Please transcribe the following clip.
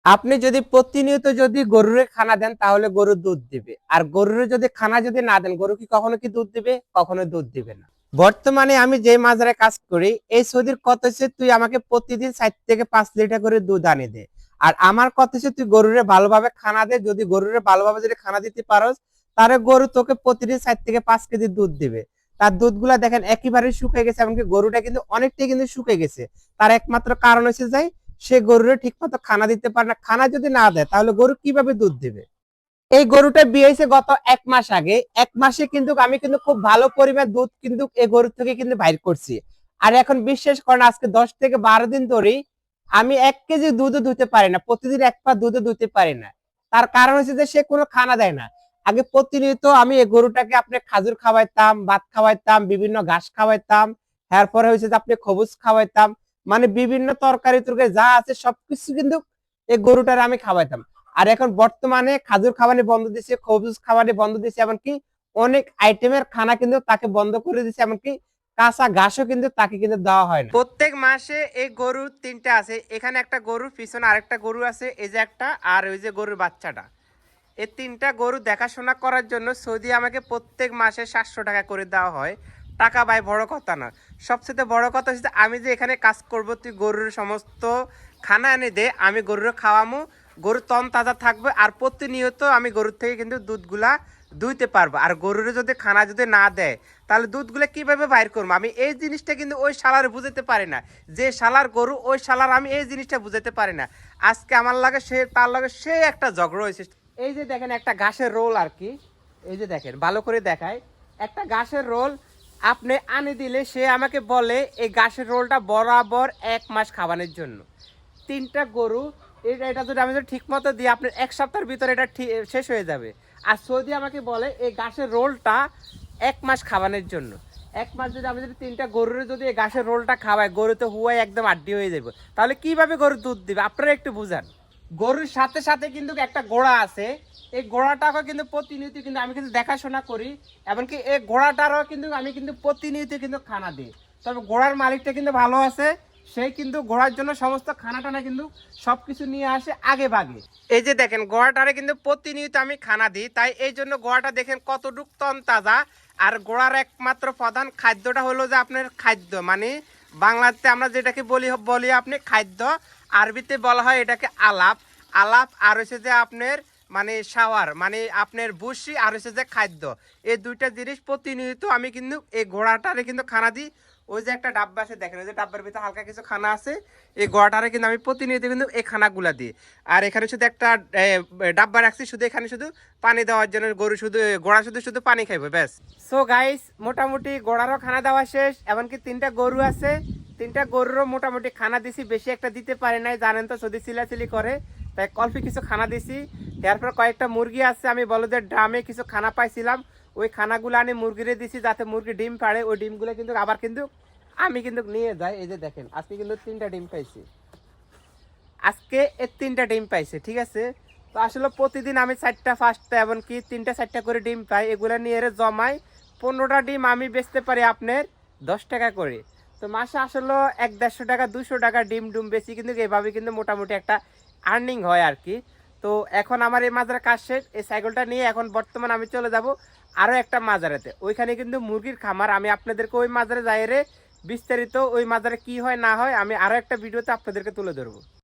আপনি যদি প্রতিনিয়ত যদি গরুরে খানা দেন তাহলে গরু দুধ দিবে। আর গরুরে যদি খানা যদি না দেন গরু কি কখনো কি দুধ দিবে? কখনো দুধ দিবে না। বর্তমানে আমি যে মাজারে কাজ করি এই সৌদির কথা হচ্ছে তুই আমাকে প্রতিদিন 4 থেকে 5 লিটার করে দুধ আনি দে। আর আমার কথা হচ্ছে তুই গরুরে ভালোভাবে খানা দে, যদি গরুরে ভালোভাবে যদি খানা দিতে পারোস তাহলে গরু তোকে প্রতিদিন 4 থেকে 5 কেজি দুধ দিবে। তার দুধগুলা দেখেন একেবারে শুকিয়ে গেছে, এমনকি গরুটা কিন্তু অনেকটাই কিন্তু শুকিয়ে গেছে। তার একমাত্র কারণ হচ্ছে যে সে গরুরে ঠিক মতো খানা দিতে পারে না। খানা যদি না দেয় তাহলে গরু কিভাবে দুধ দিবে? এই গরুটা বিয়ে হয়েছে গত 1 মাস আগে। 1 মাসে কিন্তু আমি কিন্তু খুব ভালো পরিমাণ দুধ কিন্তু এই গরু থেকে কিন্তু বাইর করছি। আর এখন বিশ্বাস করেন আজকে 10 থেকে 12 দিন ধরেই আমি 1 কেজি দুধও দুইতে পারি না, প্রতিদিন 1 পা দুধও দুইতে পারি না। তার কারণ হচ্ছে যে সে কোনো খানা দেয় না। আগে প্রতিনিয়ত আমি এই গরুটাকে আপনি খাজুর খাওয়াইতাম, ভাত খাওয়াইতাম, বিভিন্ন ঘাস খাওয়াইতাম, এরপরে হচ্ছে যে আপনি খবুজ খাওয়াইতাম, মানে বিভিন্ন তরকারি তরকারি যা আছে সবকিছু কিন্তু এই গরুটার আমি খাওয়াইতাম। আর এখন বর্তমানে খাজুর খাওয়ানি বন্ধ দিছে, খবুজ খাওয়ানি বন্ধ দিছে, এমনকি অনেক আইটেমের খানা কিন্তু তাকে বন্ধ করে দিছে, এমনকি কাঁচা ঘাসও কিন্তু তাকে কিন্তু দেওয়া হয় না। প্রত্যেক মাসে এই গরু 3টা আছে, এখানে একটা গরুর পিছনে আরেকটা গরু আছে, এই যে একটা, আর ওই যে গরুর বাচ্চাটা। এই 3টা গরু দেখাশোনা করার জন্য সৌদি আমাকে প্রত্যেক মাসে 700 টাকা করে দেওয়া হয়। টাকা ভাই বড় কথা না, সবচেয়ে বড় কথা হচ্ছে আমি যে এখানে কাজ করব, তুই গরুর সমস্ত খানা এনে দে, আমি গরুর খাওয়ামো, গরু তন তাজা থাকবে। আর প্রতিনিয়ত আমি গরুর থেকে কিন্তু দুধগুলা দুইতে পারবো। আর গরুর যদি খানা যদি না দেয় তাহলে দুধগুলো কিভাবে বাইর করবো? আমি এই জিনিসটা কিন্তু ওই শালার বুঝাতে পারি না, যে শালার গরু ওই শালার আমি এই জিনিসটা বুঝাতে পারি না। আজকে আমার লাগে সে তার লাগে সে একটা ঝগড়া হয়েছে। এই যে দেখেন একটা ঘাসের রোল আর কি, এই যে দেখেন ভালো করে দেখায়, একটা ঘাসের রোল আপনি আনি দিলে সে আমাকে বলে এই ঘাসের রোলটা বরাবর 1 মাস খাওয়ানোর জন্য। 3টা গরু, এটা যদি আমি যদি ঠিক মতো দিই আপনার 1 সপ্তাহের ভিতরে এটা শেষ হয়ে যাবে। আর সৌদি আমাকে বলে এই ঘাসের রোলটা 1 মাস খাওয়ানোর জন্য। 1 মাস যদি আমি যদি 3টা গরুর যদি এই ঘাসের রোলটা খাওয়াই, গরু তো হুয়াই একদম আড্ডি হয়ে যাবে। তাহলে কিভাবে গরু দুধ দিবে আপনারা একটু বুঝান। গরুর সাথে সাথে কিন্তু একটা ঘোড়া আছে, এই ঘোড়াটাকে কিন্তু প্রতিনিয়ত কিন্তু আমি কিন্তু দেখাশোনা করি, এমনকি এই ঘোড়াটারও কিন্তু আমি কিন্তু প্রতিনিয়ত কিন্তু খানা দিই। তবে ঘোড়ার মালিকটা কিন্তু ভালো আছে, সেই কিন্তু ঘোড়ার জন্য সমস্ত খানা টানা কিন্তু সবকিছু নিয়ে আসে আগে ভাগে। এই যে দেখেন ঘোড়াটারে কিন্তু প্রতিনিয়ত আমি খানা দিই, তাই এই জন্য ঘোড়াটা দেখেন কতটুক তন তাজা। আর ঘোড়ার একমাত্র প্রধান খাদ্যটা হলো যে আপনার খাদ্য, মানে বাংলাতে আমরা যেটাকে বলি বলি আপনি খাদ্য, আরবিতে বলা হয় এটাকে আলাপ। আলাপ আর হচ্ছে যে আপনার মানে শাওয়ার, মানে আপনার ভুসি, আর হচ্ছে যে খাদ্য। এই 2টা জিনিস প্রতিনিয়ত আমি কিন্তু এই ঘোড়াটারে কিন্তু খানা দিই। ওই যে একটা ডাব্বা আছে দেখেন, ওই যে ডাব্বার ভিতরে হালকা কিছু খানা আছে, এই ঘোড়াটারে কিন্তু আমি প্রতিনিয়ত কিন্তু এই খানাগুলা দিই। আর এখানে শুধু একটা ডাব্বা রাখছি, শুধু এখানে শুধু পানি দেওয়ার জন্য, গরু শুধু ঘোড়া শুধু শুধু পানি খাইবে ব্যাস। সো গাইস মোটামুটি ঘোড়ারও খানা দেওয়া শেষ, এমনকি 3টা গরু আছে, 3টা গরুরও মোটামুটি খানা দিছি, বেশি একটা দিতে পারে নাই, জানেন তো যদি চিলাচিলি করে, তাই কলফি কিছু খানা দিছি। তারপর কয়েকটা মুরগি আছে, আমি বলদের ড্রামে কিছু খানা পাইছিলাম, ওই খানাগুলো আনি মুরগিরে দিছি যাতে মুরগি ডিম পাড়ে। ওই ডিমগুলো কিন্তু আবার কিন্তু আমি কিন্তু নিয়ে যাই। এই যে দেখেন আজকে কিন্তু 3টা ডিম পাইছি, আজকে এর 3টা ডিম পাইছে, ঠিক আছে। তো আসলে প্রতিদিন আমি 4টা 5টা এমনকি 3টা 4টা করে ডিম পাই, এগুলো নিয়ে এর জমাই। 15টা ডিম আমি বেচতে পারি আপনার 10 টাকা করে। তো মাসে আসলে 150 টাকা 200 টাকা ডিম ডুম বেশি কিন্তু এভাবে কিন্তু মোটামুটি একটা আর্নিং হয় আর কি। তো এখন আমার এই মাজারের কাজ শেষ, এই সাইকেলটা নিয়ে এখন বর্তমান আমি চলে যাব আরও একটা মাজারেতে, ওইখানে কিন্তু মুরগির খামার। আমি আপনাদেরকে ওই মাজারে যাই রে বিস্তারিত ওই মাজারে কি হয় না হয় আমি আরও একটা ভিডিওতে আপনাদেরকে তুলে ধরবো।